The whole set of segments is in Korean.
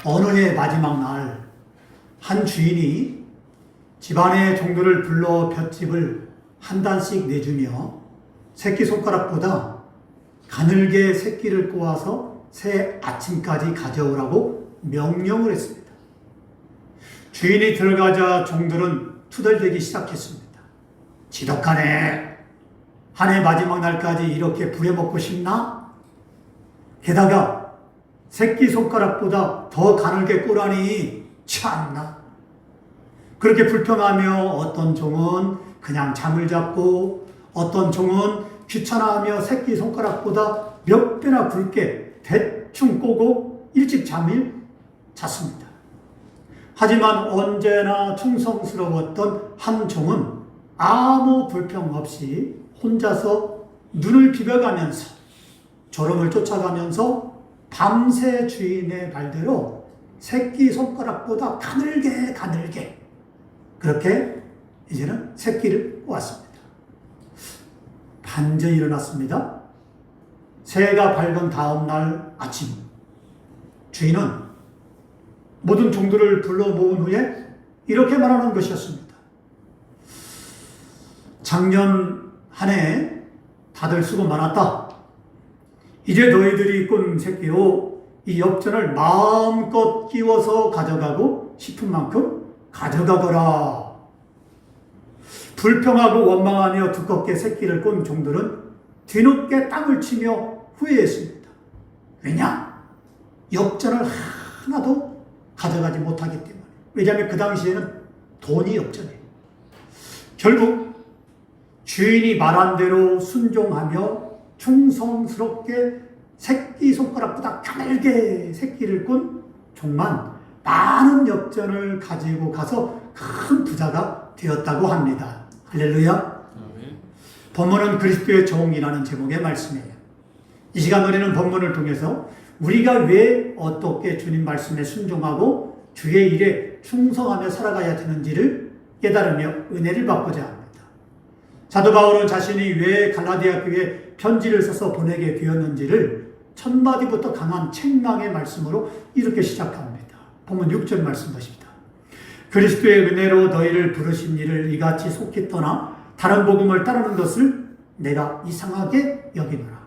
어느 해 마지막 날 한 주인이 집안의 종들을 불러 볏짚을 한 단씩 내주며 새끼손가락보다 가늘게 새끼를 꼬아서 새 아침까지 가져오라고 명령을 했습니다. 주인이 들어가자 종들은 투덜대기 시작했습니다. 지독하네. 한 해 마지막 날까지 이렇게 부려먹고 싶나? 게다가 새끼손가락보다 더 가늘게 꼬라니 참나. 그렇게 불평하며 어떤 종은 그냥 잠을 잡고 어떤 종은 귀찮아하며 새끼손가락보다 몇 배나 굵게 대충 꼬고 일찍 잠을 잤습니다. 하지만 언제나 충성스러웠던 한 종은 아무 불평 없이 혼자서 눈을 비벼가면서 졸음을 쫓아가면서 밤새 주인의 말대로 새끼손가락보다 가늘게 그렇게 이제는 새끼를 꼬았습니다. 반전이 일어났습니다. 새해가 밝은 다음 날 아침, 주인은 모든 종들을 불러 모은 후에 이렇게 말하는 것이었습니다. 작년 한 해 다들 수고 많았다. 이제 너희들이 꾼 새끼로 이 엽전을 마음껏 끼워서 가져가고 싶은 만큼 가져가거라. 불평하고 원망하며 두껍게 새끼를 꾼 종들은 뒤늦게 땅을 치며 후회했습니다. 왜냐? 엽전을 하나도 가져가지 못하기 때문에. 왜냐하면 그 당시에는 돈이 엽전이에요. 결국 주인이 말한 대로 순종하며 충성스럽게 새끼손가락보다 가늘게 새끼를 꾼 종만 많은 엽전을 가지고 가서 큰 부자가 되었다고 합니다. 할렐루야. 본문은 그리스도의 종이라는 제목의 말씀이에요. 이 시간 우리는 본문을 통해서 우리가 왜 어떻게 주님 말씀에 순종하고 주의 일에 충성하며 살아가야 되는지를 깨달으며 은혜를 받고자 합니다. 사도 바울은 자신이 왜 갈라디아 교회에 편지를 써서 보내게 되었는지를 첫 마디부터 강한 책망의 말씀으로 이렇게 시작합니다. 본문 6절 말씀 보십니다. 그리스도의 은혜로 너희를 부르신 이를 이같이 속히 떠나 다른 복음을 따르는 것을 내가 이상하게 여기노라.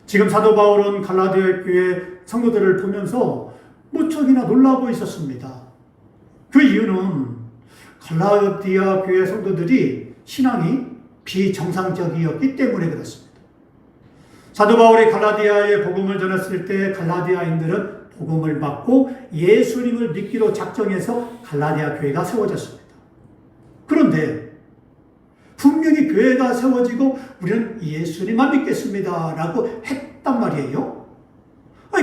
지금 사도 바울은 갈라디아 교회 성도들을 보면서 무척이나 놀라고 있었습니다. 그 이유는 갈라디아 교회 성도들이 신앙이 비정상적이었기 때문에 그렇습니다. 사도 바울이 갈라디아에 복음을 전했을 때 갈라디아인들은 복음을 받고 예수님을 믿기로 작정해서 갈라디아 교회가 세워졌습니다. 그런데 분명히 교회가 세워지고 우리는 예수님만 믿겠습니다 라고 했단 말이에요.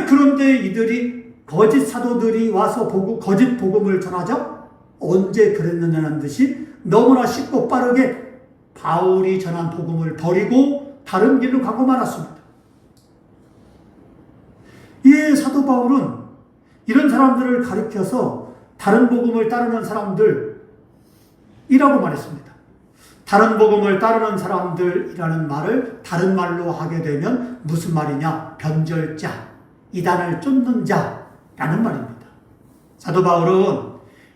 그런데 이들이 거짓 사도들이 와서 거짓 복음을 전하자 언제 그랬느냐는 듯이 너무나 쉽고 빠르게 바울이 전한 복음을 버리고 다른 길로 가고 말았습니다. 이 사도 바울은 이런 사람들을 가리켜서 다른 복음을 따르는 사람들이라고 말했습니다. 다른 복음을 따르는 사람들이라는 말을 다른 말로 하게 되면 무슨 말이냐? 변절자, 이단을 쫓는 자라는 말입니다. 사도 바울은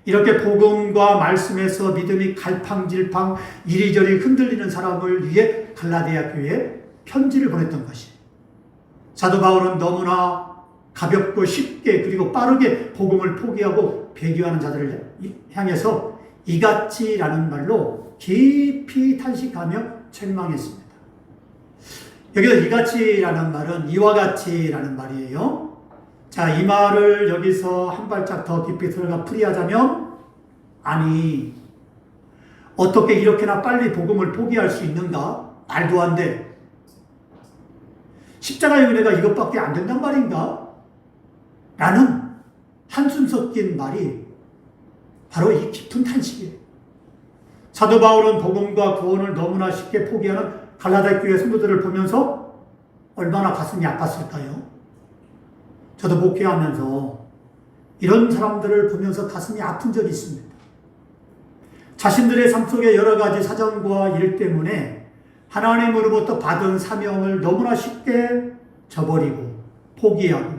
이렇게 복음과 말씀에서 믿음이 갈팡질팡 이리저리 흔들리는 사람을 위해 갈라디아 교회에 편지를 보냈던 것이에요. 사도 바울은 너무나 가볍고 쉽게 그리고 빠르게 복음을 포기하고 배교하는 자들을 향해서 이같이라는 말로 깊이 탄식하며 책망했습니다. 여기서 이같이라는 말은 이와 같이라는 말이에요. 자, 이 말을 여기서 한 발짝 더 깊이 들어가 풀이하자면, 아니, 어떻게 이렇게나 빨리 복음을 포기할 수 있는가? 말도 안 돼. 십자가의 은혜가 이것밖에 안 된단 말인가? 라는 한숨 섞인 말이 바로 이 깊은 탄식이에요. 사도 바울은 복음과 구원을 너무나 쉽게 포기하는 갈라디아 교회 성도들을 보면서 얼마나 가슴이 아팠을까요? 저도 목회하면서 이런 사람들을 보면서 가슴이 아픈 적이 있습니다. 자신들의 삶 속에 여러 가지 사정과 일 때문에 하나님으로부터 받은 사명을 너무나 쉽게 저버리고 포기하고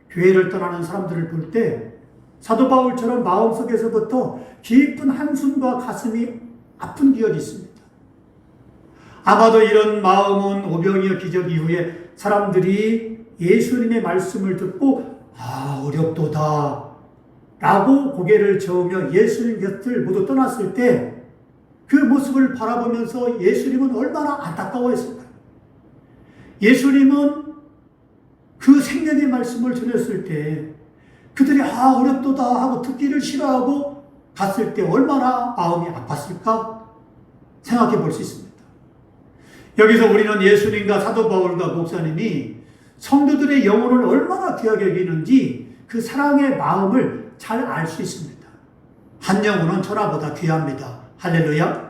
교회를 떠나는 사람들을 볼 때 사도 바울처럼 마음속에서부터 깊은 한숨과 가슴이 아픈 기억이 있습니다. 아마도 이런 마음은 오병이어 기적 이후에 사람들이 예수님의 말씀을 듣고 어렵도다 라고 고개를 저으며 예수님 곁을 모두 떠났을 때 그 모습을 바라보면서 예수님은 얼마나 안타까워했을까요? 예수님은 그 생명의 말씀을 전했을 때 그들이 어렵도다 하고 듣기를 싫어하고 갔을 때 얼마나 마음이 아팠을까 생각해 볼 수 있습니다. 여기서 우리는 예수님과 사도 바울과 목사님이 성도들의 영혼을 얼마나 귀하게 여기는지 그 사랑의 마음을 잘 알 수 있습니다. 한 영혼은 천하보다 귀합니다. 할렐루야.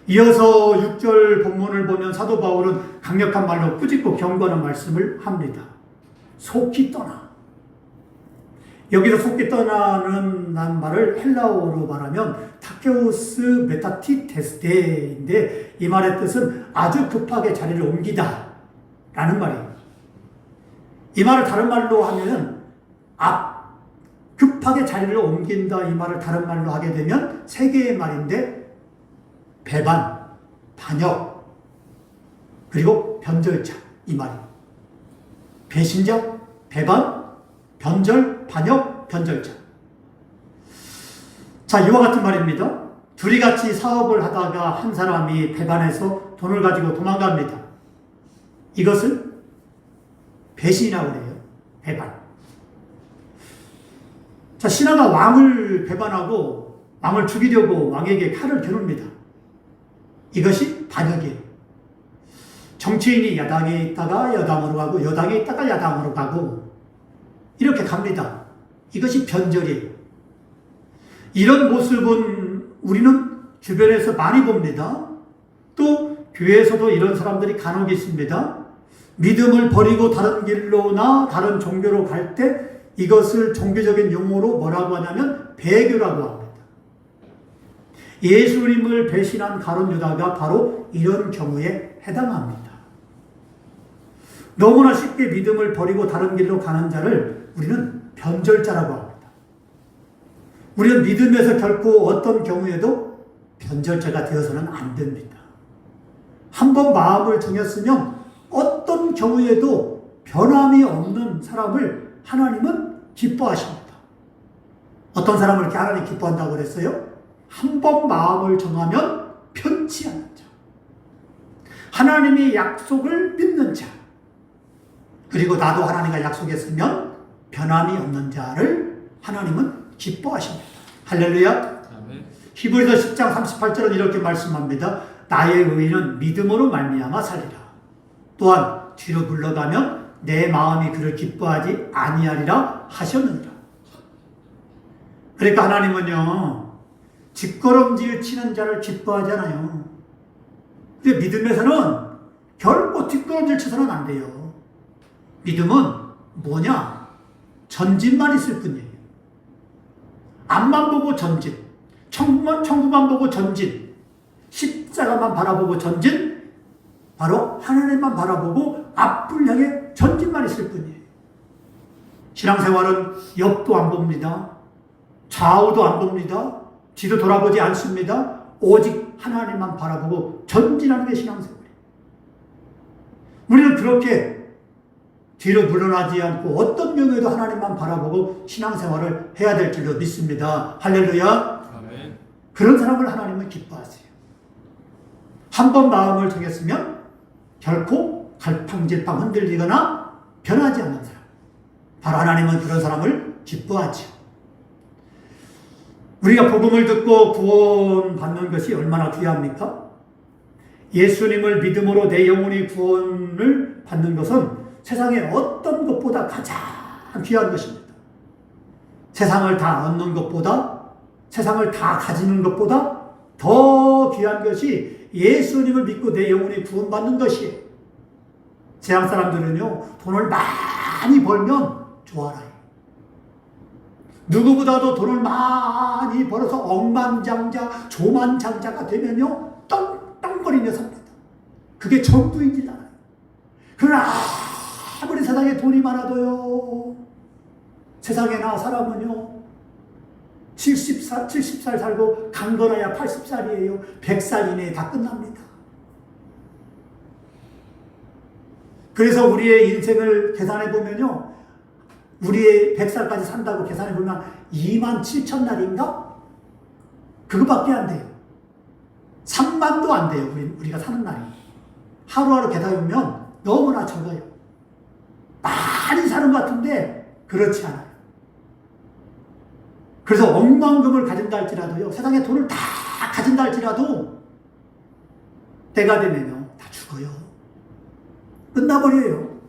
이어서 6절 본문을 보면 사도 바울은 강력한 말로 꾸짖고 경고하는 말씀을 합니다. 속히 떠나. 여기서 속히 떠나는 말을 헬라어로 말하면 타케오스 메타티테스테인데 이 말의 뜻은 아주 급하게 자리를 옮기다 라는 말이에요. 이 말을 다른 말로 하면 급하게 자리를 옮긴다 이 말을 다른 말로 하게 되면 세 개의 말인데 배반, 반역, 그리고 변절자 이 말이에요. 배신자, 배반, 변절, 반역, 변절자. 자, 이와 같은 말입니다. 둘이 같이 사업을 하다가 한 사람이 배반해서 돈을 가지고 도망갑니다. 이것을 배신이라고 그래요. 배반. 자, 신하가 왕을 배반하고 왕을 죽이려고 왕에게 칼을 겨눕니다. 이것이 반역이에요. 정치인이 야당에 있다가 여당으로 가고 여당에 있다가 야당으로 가고 이렇게 갑니다. 이것이 변절이에요. 이런 모습은 우리는 주변에서 많이 봅니다. 또 교회에서도 이런 사람들이 간혹 있습니다. 믿음을 버리고 다른 길로나 다른 종교로 갈 때 이것을 종교적인 용어로 뭐라고 하냐면 배교라고 합니다. 예수님을 배신한 가룟 유다가 바로 이런 경우에 해당합니다. 너무나 쉽게 믿음을 버리고 다른 길로 가는 자를 우리는 변절자라고 합니다. 우리는 믿음에서 결코 어떤 경우에도 변절자가 되어서는 안 됩니다. 한번 마음을 정했으면 어떤 경우에도 변함이 없는 사람을 하나님은 기뻐하십니다. 어떤 사람을 이렇게 하나님 기뻐한다고 그랬어요? 한 번 마음을 정하면 변치 않는 자. 하나님이 약속을 믿는 자. 그리고 나도 하나님과 약속했으면 변함이 없는 자를 하나님은 기뻐하십니다. 할렐루야. 히브리서 10장 38절은 이렇게 말씀합니다. 나의 의인은 믿음으로 말미암아 살리라. 또한 뒤로 물러가면 내 마음이 그를 기뻐하지 아니하리라 하셨느니라. 그러니까 하나님은요, 뒷걸음질 치는 자를 기뻐하잖아요. 근데 믿음에서는 결코 뒷걸음질 쳐서는 안 돼요. 믿음은 뭐냐? 전진만 있을 뿐이에요. 앞만 보고 전진, 천국만 보고 전진, 십자가만 바라보고 전진, 바로 하나님만 바라보고 앞을 향해 전진만 있을 뿐이에요. 신앙생활은 옆도 안 봅니다. 좌우도 안 봅니다. 뒤도 돌아보지 않습니다. 오직 하나님만 바라보고 전진하는 게 신앙생활이에요. 우리는 그렇게 뒤로 물러나지 않고 어떤 경우에도 하나님만 바라보고 신앙생활을 해야 될 줄로 믿습니다. 할렐루야. 아멘. 그런 사람을 하나님은 기뻐하세요. 한 번 마음을 정했으면 결코 갈팡질팡 흔들리거나 변하지 않는 사람. 바로 하나님은 그런 사람을 기뻐하죠. 우리가 복음을 듣고 구원받는 것이 얼마나 귀합니까? 예수님을 믿음으로 내 영혼이 구원을 받는 것은 세상의 어떤 것보다 가장 귀한 것입니다. 세상을 다 얻는 것보다, 세상을 다 가지는 것보다 더 귀한 것이 예수님을 믿고 내 영혼이 구원받는 것이에요. 세상 사람들은요, 돈을 많이 벌면 좋아라요. 누구보다도 돈을 많이 벌어서 억만장자, 조만장자가 되면요, 떵떵거리며 삽니다. 그게 전부인 줄 알아요. 그러나 아무리 세상에 돈이 많아도요, 세상에나 사람은요, 70살 살고 강건해야 80살이에요. 100살 이내에 다 끝납니다. 그래서 우리의 인생을 계산해 보면요, 우리의 100살까지 산다고 계산해 보면 27,000날인가? 그거밖에 안 돼요. 3만도 안 돼요. 우리가 사는 날이. 하루하루 계산해 보면 너무나 적어요. 많이 사는 것 같은데 그렇지 않아요. 그래서 억만금을 가진다 할지라도요, 세상에 돈을 다 가진다 할지라도 때가 되면요, 다 죽어요. 끝나버려요.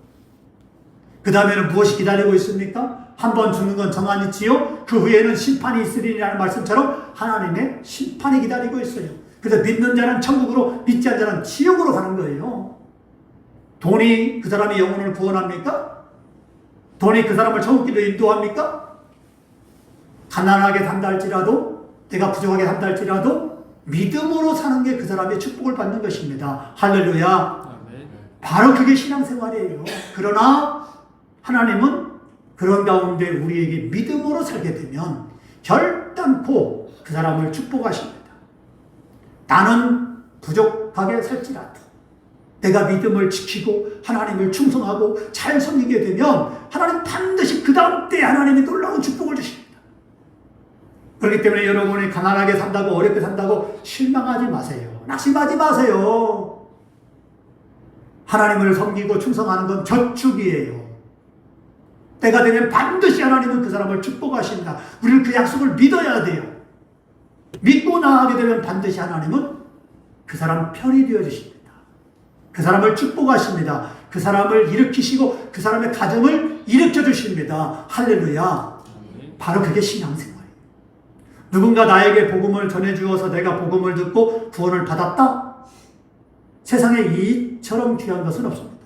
그 다음에는 무엇이 기다리고 있습니까? 한번 죽는 건 정한이지요, 그 후에는 심판이 있으리라는 말씀처럼 하나님의 심판이 기다리고 있어요. 그래서 믿는 자는 천국으로, 믿지 않는 자는 지옥으로 가는 거예요. 돈이 그 사람의 영혼을 구원합니까? 돈이 그 사람을 천국길로 인도합니까? 가난하게 산다 할지라도, 내가 부족하게 산다 할지라도 믿음으로 사는 게 그 사람의 축복을 받는 것입니다. 할렐루야. 바로 그게 신앙생활이에요. 그러나 하나님은 그런 가운데 우리에게 믿음으로 살게 되면 결단코 그 사람을 축복하십니다. 나는 부족하게 살지라도 내가 믿음을 지키고 하나님을 충성하고 잘 섬기게 되면 하나님 반드시 그 다음 때에 하나님이 놀라운 축복을 주십니다. 그렇기 때문에 여러분이 가난하게 산다고, 어렵게 산다고 실망하지 마세요. 낙심하지 마세요. 하나님을 섬기고 충성하는 건 저축이에요. 때가 되면 반드시 하나님은 그 사람을 축복하신다. 우리는 그 약속을 믿어야 돼요. 믿고 나아가게 되면 반드시 하나님은 그 사람 편이 되어주십니다. 그 사람을 축복하십니다. 그 사람을 일으키시고 그 사람의 가정을 일으켜주십니다. 할렐루야. 바로 그게 신앙생활이에요. 누군가 나에게 복음을 전해주어서 내가 복음을 듣고 구원을 받았다? 세상에 이처럼 귀한 것은 없습니다.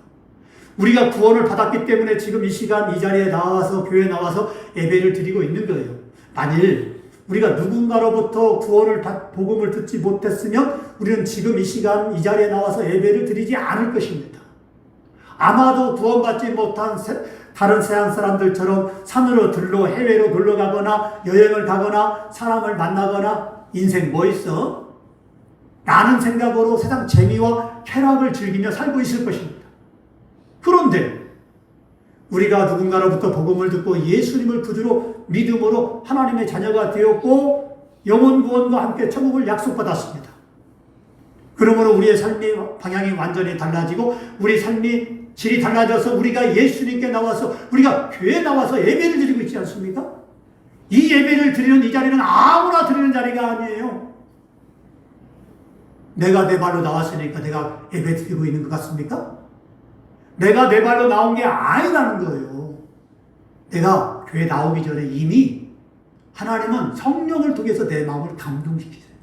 우리가 구원을 받았기 때문에 지금 이 시간 이 자리에 나와서, 교회에 나와서 예배를 드리고 있는 거예요. 만일 우리가 누군가로부터 복음을 듣지 못했으면 우리는 지금 이 시간 이 자리에 나와서 예배를 드리지 않을 것입니다. 아마도 구원받지 못한 다른 세상 사람들처럼 산으로 들러, 해외로 놀러 가거나 여행을 가거나 사람을 만나거나 인생 뭐 있어? 라는 생각으로 세상 재미와 쾌락을 즐기며 살고 있을 것입니다. 그런데 우리가 누군가로부터 복음을 듣고 예수님을 구주로 믿음으로 하나님의 자녀가 되었고 영혼 구원과 함께 천국을 약속받았습니다. 그러므로 우리의 삶의 방향이 완전히 달라지고 우리 삶이 질이 달라져서 우리가 예수님께 나와서, 우리가 교회에 나와서 예배를 드리고 있지 않습니까? 이 예배를 드리는 이 자리는 아무나 드리는 자리가 아니에요. 내가 내 발로 나왔으니까 내가 예배 드리고 있는 것 같습니까? 내가 내 발로 나온 게 아니라는 거예요. 내가 교회 나오기 전에 이미 하나님은 성령을 통해서 내 마음을 감동시키세요.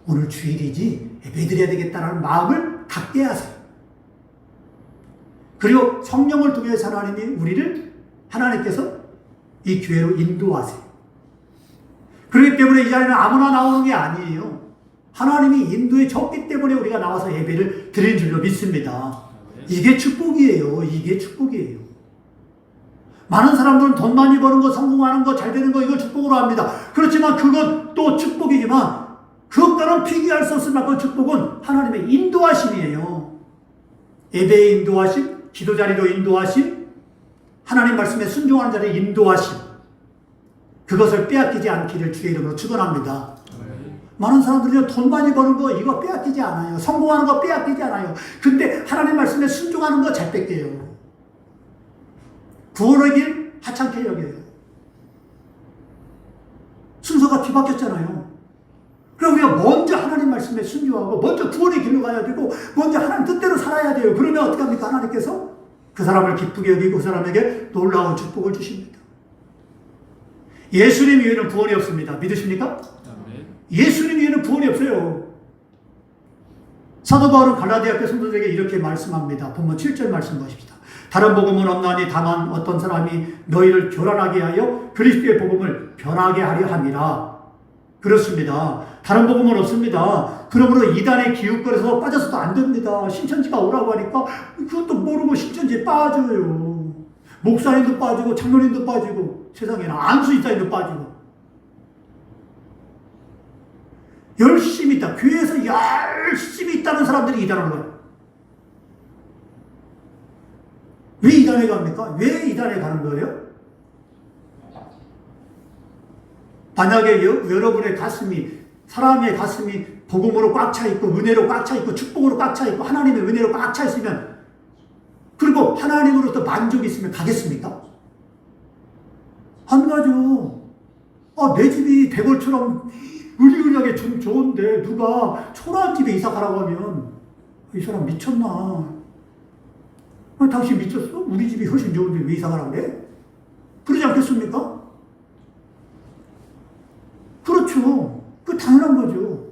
오늘 주일이지 예배 드려야 되겠다는 마음을 갖게 하세요. 그리고 성령을 통해서 하나님이 하나님께서 이 교회로 인도하세요. 그렇기 때문에 이 자리는 아무나 나오는 게 아니에요. 하나님이 인도해 줬기 때문에 우리가 나와서 예배를 드리는 줄로 믿습니다. 이게 축복이에요. 이게 축복이에요. 많은 사람들은 돈 많이 버는 거, 성공하는 거, 잘 되는 거, 이걸 축복으로 합니다. 그렇지만 그건 또 축복이지만 그것과는 비교할 수 없을 만큼 축복은 하나님의 인도하심이에요. 예배의 인도하심, 기도 자리로 인도하심, 하나님 말씀에 순종하는 자리에 인도하심, 그것을 빼앗기지 않기를 주의 이름으로 축원합니다. 많은 사람들이 돈 많이 버는 거 이거 빼앗기지 않아요. 성공하는 거 빼앗기지 않아요. 근데 하나님 말씀에 순종하는 거 잘 뺏겨요. 구원의 길 하찮게 여겨요. 순서가 뒤바뀌었잖아요. 그럼 우리가 먼저 하나님 말씀에 순종하고 먼저 구원의 길로 가야 되고 먼저 하나님 뜻대로 살아야 돼요. 그러면 어떻게 합니까? 하나님께서 그 사람을 기쁘게 여기고 그 사람에게 놀라운 축복을 주십니다. 예수님 위에는 구원이 없습니다. 믿으십니까? 예수님 위에는 구원이 없어요. 사도 바울은 갈라디아 교회 성도들에게 이렇게 말씀합니다. 본문 7절 말씀 보십시다. 다른 복음은 없나니 다만 어떤 사람이 너희를 교란하게 하여 그리스도의 복음을 변하게 하려 함이라. 그렇습니다. 다른 복음은 없습니다. 그러므로 이단의 기웃거려서 빠져서도 안 됩니다. 신천지가 오라고 하니까 그것도 모르고 신천지에 빠져요. 목사님도 빠지고 장로님도 빠지고 세상에는 안수이사님도 빠지고 열심히 있다. 교회에서 열심히 있다는 사람들이 이단으로 가요. 왜 이단에 갑니까? 왜 이단에 가는 거예요? 만약에 여러분의 가슴이, 사람의 가슴이 복음으로 꽉 차 있고 은혜로 꽉 차 있고 축복으로 꽉 차 있고 하나님의 은혜로 꽉 차 있으면, 그리고 하나님으로부터 만족이 있으면 가겠습니까? 안 가죠. 내 집이 대궐처럼 으리으리하게 좋은데 누가 초라한 집에 이사 가라고 하면 이 사람 미쳤나? 당신 미쳤어? 우리 집이 훨씬 좋은데 왜 이사 가라고 그래? 그러지 않겠습니까? 그렇죠. 그 당연한 거죠.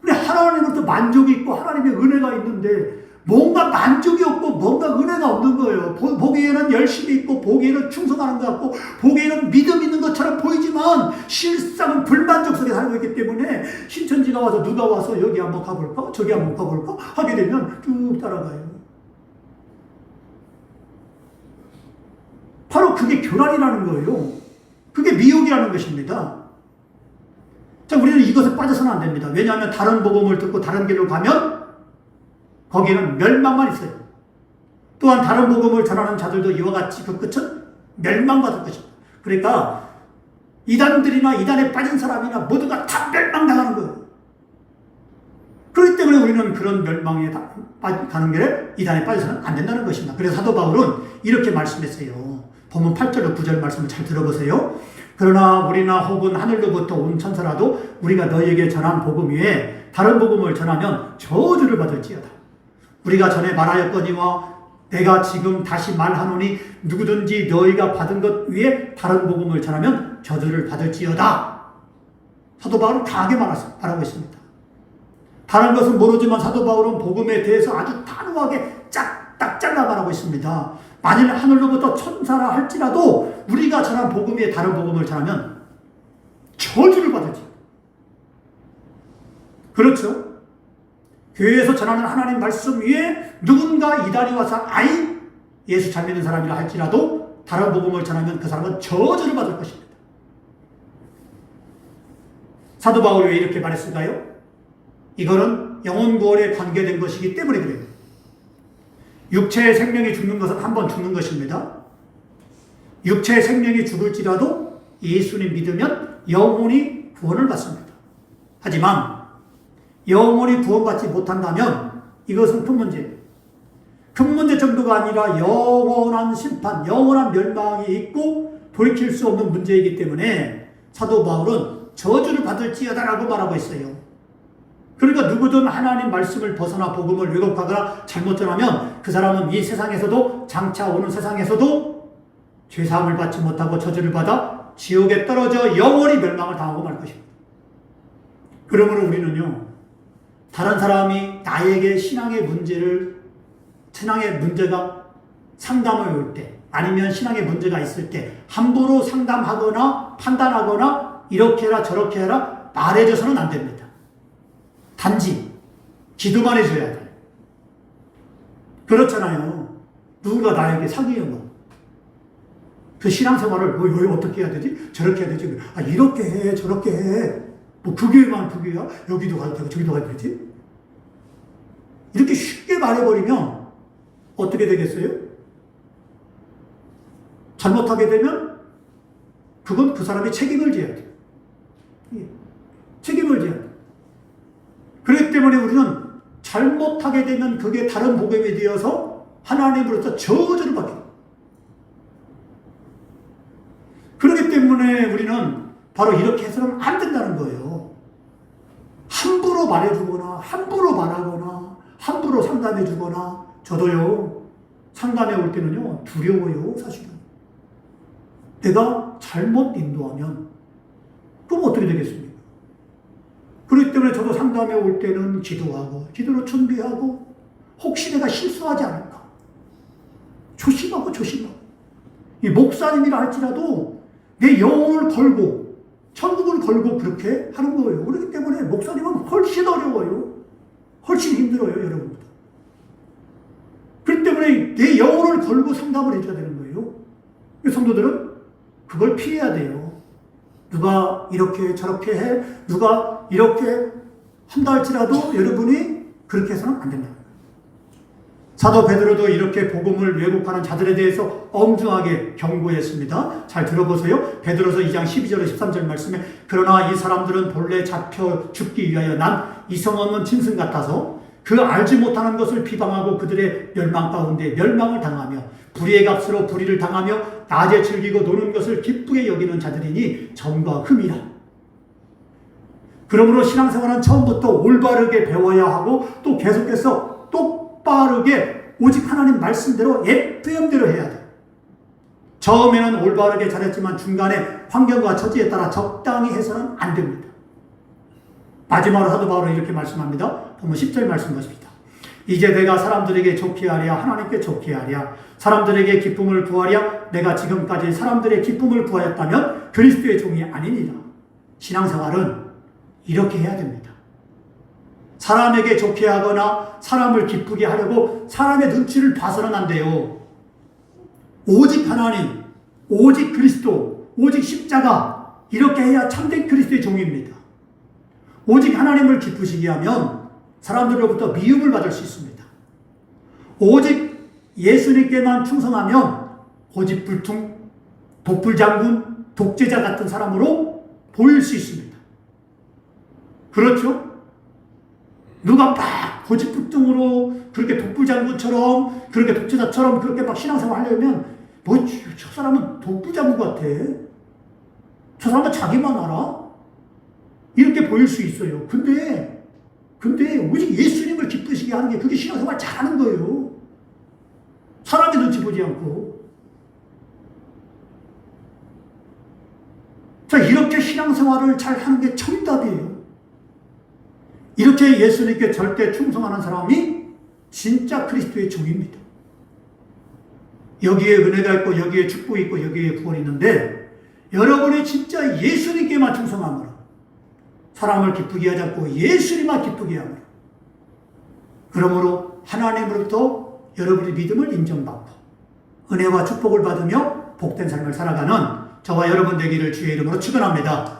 근데 하나님으로부터 만족이 있고 하나님의 은혜가 있는데 뭔가 만족이 없고 뭔가 은혜가 없는 거예요. 보기에는 열심히 있고 보기에는 충성하는 것 같고 보기에는 믿음 있는 것처럼 보이지만 실상은 불만족 속에 살고 있기 때문에 신천지가 와서 누가 와서 여기 한번 가볼까? 저기 한번 가볼까? 하게 되면 쭉 따라가요. 바로 그게 교란이라는 거예요. 그게 미혹이라는 것입니다. 자, 우리는 이것에 빠져서는 안 됩니다. 왜냐하면 다른 복음을 듣고 다른 길로 가면 거기에는 멸망만 있어요. 또한 다른 복음을 전하는 자들도 이와 같이 그 끝은 멸망받을 것입니다. 그러니까 이단들이나 이단에 빠진 사람이나 모두가 다 멸망당하는 거예요. 그렇기 때문에 우리는 그런 멸망에 가는 길에 이단에 빠져서는 안 된다는 것입니다. 그래서 사도 바울은 이렇게 말씀했어요. 본문 8절과 9절 말씀을 잘 들어보세요. 그러나 우리나 혹은 하늘로부터 온 천사라도 우리가 너희에게 전한 복음 위에 다른 복음을 전하면 저주를 받을지어다. 우리가 전에 말하였거니와 내가 지금 다시 말하노니 누구든지 너희가 받은 것 위에 다른 복음을 전하면 저주를 받을지어다. 사도 바울은 강하게 말하고 있습니다. 다른 것은 모르지만 사도 바울은 복음에 대해서 아주 단호하게 딱 잘라 말하고 있습니다. 만일 하늘로부터 천사라 할지라도 우리가 전한 복음 위에 다른 복음을 전하면 저주를 받을지. 그렇죠? 교회에서 전하는 하나님 말씀 위에 누군가 이단이 와서 예수 잘 믿는 사람이라 할지라도 다른 복음을 전하면 그 사람은 저주를 받을 것입니다. 사도 바울이 왜 이렇게 말했을까요? 이거는 영혼 구원에 관계된 것이기 때문에 그래요. 육체의 생명이 죽는 것은 한 번 죽는 것입니다. 육체의 생명이 죽을지라도 예수님 믿으면 영혼이 구원을 받습니다. 하지만 영혼이 구원받지 못한다면 이것은 큰 문제예요. 큰 문제 정도가 아니라 영원한 심판, 영원한 멸망이 있고 돌이킬 수 없는 문제이기 때문에 사도 바울은 저주를 받을지어다라고 말하고 있어요. 그러니까 누구든 하나님 말씀을 벗어나 복음을 왜곡하거나 잘못 전하면 그 사람은 이 세상에서도 장차 오는 세상에서도 죄사함을 받지 못하고 저주를 받아 지옥에 떨어져 영원히 멸망을 당하고 말 것입니다. 그러므로 우리는요, 다른 사람이 나에게 신앙의 문제가 상담을 올 때, 아니면 신앙의 문제가 있을 때 함부로 상담하거나 판단하거나 이렇게 해라 저렇게 해라 말해줘서는 안 됩니다. 단지 기도만 해줘야 돼요. 그렇잖아요. 누군가 나에게 사기예요. 그 신앙생활을 어떻게 해야 되지? 저렇게 해야 되지? 이렇게 해 저렇게 해. 그 교회만 그 교회야? 여기도 가도 되고 저기도 가도 되지? 이렇게 쉽게 말해버리면 어떻게 되겠어요? 잘못하게 되면 그건 그 사람이 책임을 져야 돼요. 책임을 져야 돼요. 그렇기 때문에 우리는 잘못하게 되면 그게 다른 복음이 되어서 하나님으로부터 저주를 받게 돼요. 그렇기 때문에 우리는 바로 이렇게 해서는 안 된다는 거예요. 함부로 말해주거나 함부로 말하거나 함부로 상담해주거나. 저도요, 상담해 올 때는요 두려워요. 사실은 내가 잘못 인도하면 그럼 어떻게 되겠습니까? 그렇기 때문에 저도 상담해 올 때는 기도하고 기도로 준비하고 혹시 내가 실수하지 않을까 조심하고 이 목사님이라 할지라도 내 영혼을 걸고 천국을 걸고 그렇게 하는 거예요. 그렇기 때문에 목사님은 훨씬 어려워요. 훨씬 힘들어요, 여러분보다. 그렇기 때문에 내 영혼을 걸고 상담을 해줘야 되는 거예요. 성도들은 그걸 피해야 돼요. 누가 이렇게 저렇게 해, 누가 이렇게 한다 할지라도 여러분이 그렇게 해서는 안 된다. 사도 베드로도 이렇게 복음을 왜곡하는 자들에 대해서 엄중하게 경고했습니다. 잘 들어보세요. 베드로서 2장 12절 13절 말씀에 그러나 이 사람들은 본래 잡혀 죽기 위하여 난 이성 없는 짐승 같아서 그 알지 못하는 것을 비방하고 그들의 멸망 가운데 멸망을 당하며 불의의 값으로 불의를 당하며 낮에 즐기고 노는 것을 기쁘게 여기는 자들이니 점과 흠이라. 그러므로 신앙생활은 처음부터 올바르게 배워야 하고 또 계속해서 똑바르게 오직 하나님 말씀대로 FM대로 해야 돼. 처음에는 올바르게 잘했지만 중간에 환경과 처지에 따라 적당히 해서는 안 됩니다. 마지막으로 사도 바울은 이렇게 말씀합니다. 보면 10절 말씀 보십시다. 이제 내가 사람들에게 좋게 하랴 하나님께 좋게 하랴 사람들에게 기쁨을 구하랴 내가 지금까지 사람들의 기쁨을 구하였다면 그리스도의 종이 아니니라. 신앙생활은 이렇게 해야 됩니다. 사람에게 좋게 하거나 사람을 기쁘게 하려고 사람의 눈치를 봐서는 안 돼요. 오직 하나님, 오직 그리스도, 오직 십자가 이렇게 해야 참된 그리스도의 종입니다. 오직 하나님을 기쁘시게 하면 사람들로부터 미움을 받을 수 있습니다. 오직 예수님께만 충성하면 고집불통, 독불장군, 독재자 같은 사람으로 보일 수 있습니다. 그렇죠? 누가 막 고집불통으로 그렇게 독불장군처럼 그렇게 독재자처럼 그렇게 막 신앙생활 하려면 뭐 저 사람은 독불장군 같아. 저 사람은 자기만 알아. 이렇게 보일 수 있어요. 근데 오직 예수님을 기쁘시게 하는 게 그게 신앙생활 잘하는 거예요. 사람의 눈치 보지 않고. 자, 이렇게 신앙생활을 잘 하는 게 정답이에요. 이렇게 예수님께 절대 충성하는 사람이 진짜 그리스도의 종입니다. 여기에 은혜가 있고 여기에 축복이 있고 여기에 구원이 있는데 여러분이 진짜 예수님께만 충성함으로 사람을 기쁘게 하지 않고 예수님만 기쁘게 함으로 그러므로 하나님으로부터 여러분의 믿음을 인정받고 은혜와 축복을 받으며 복된 삶을 살아가는 저와 여러분 되기를 주의 이름으로 축원합니다.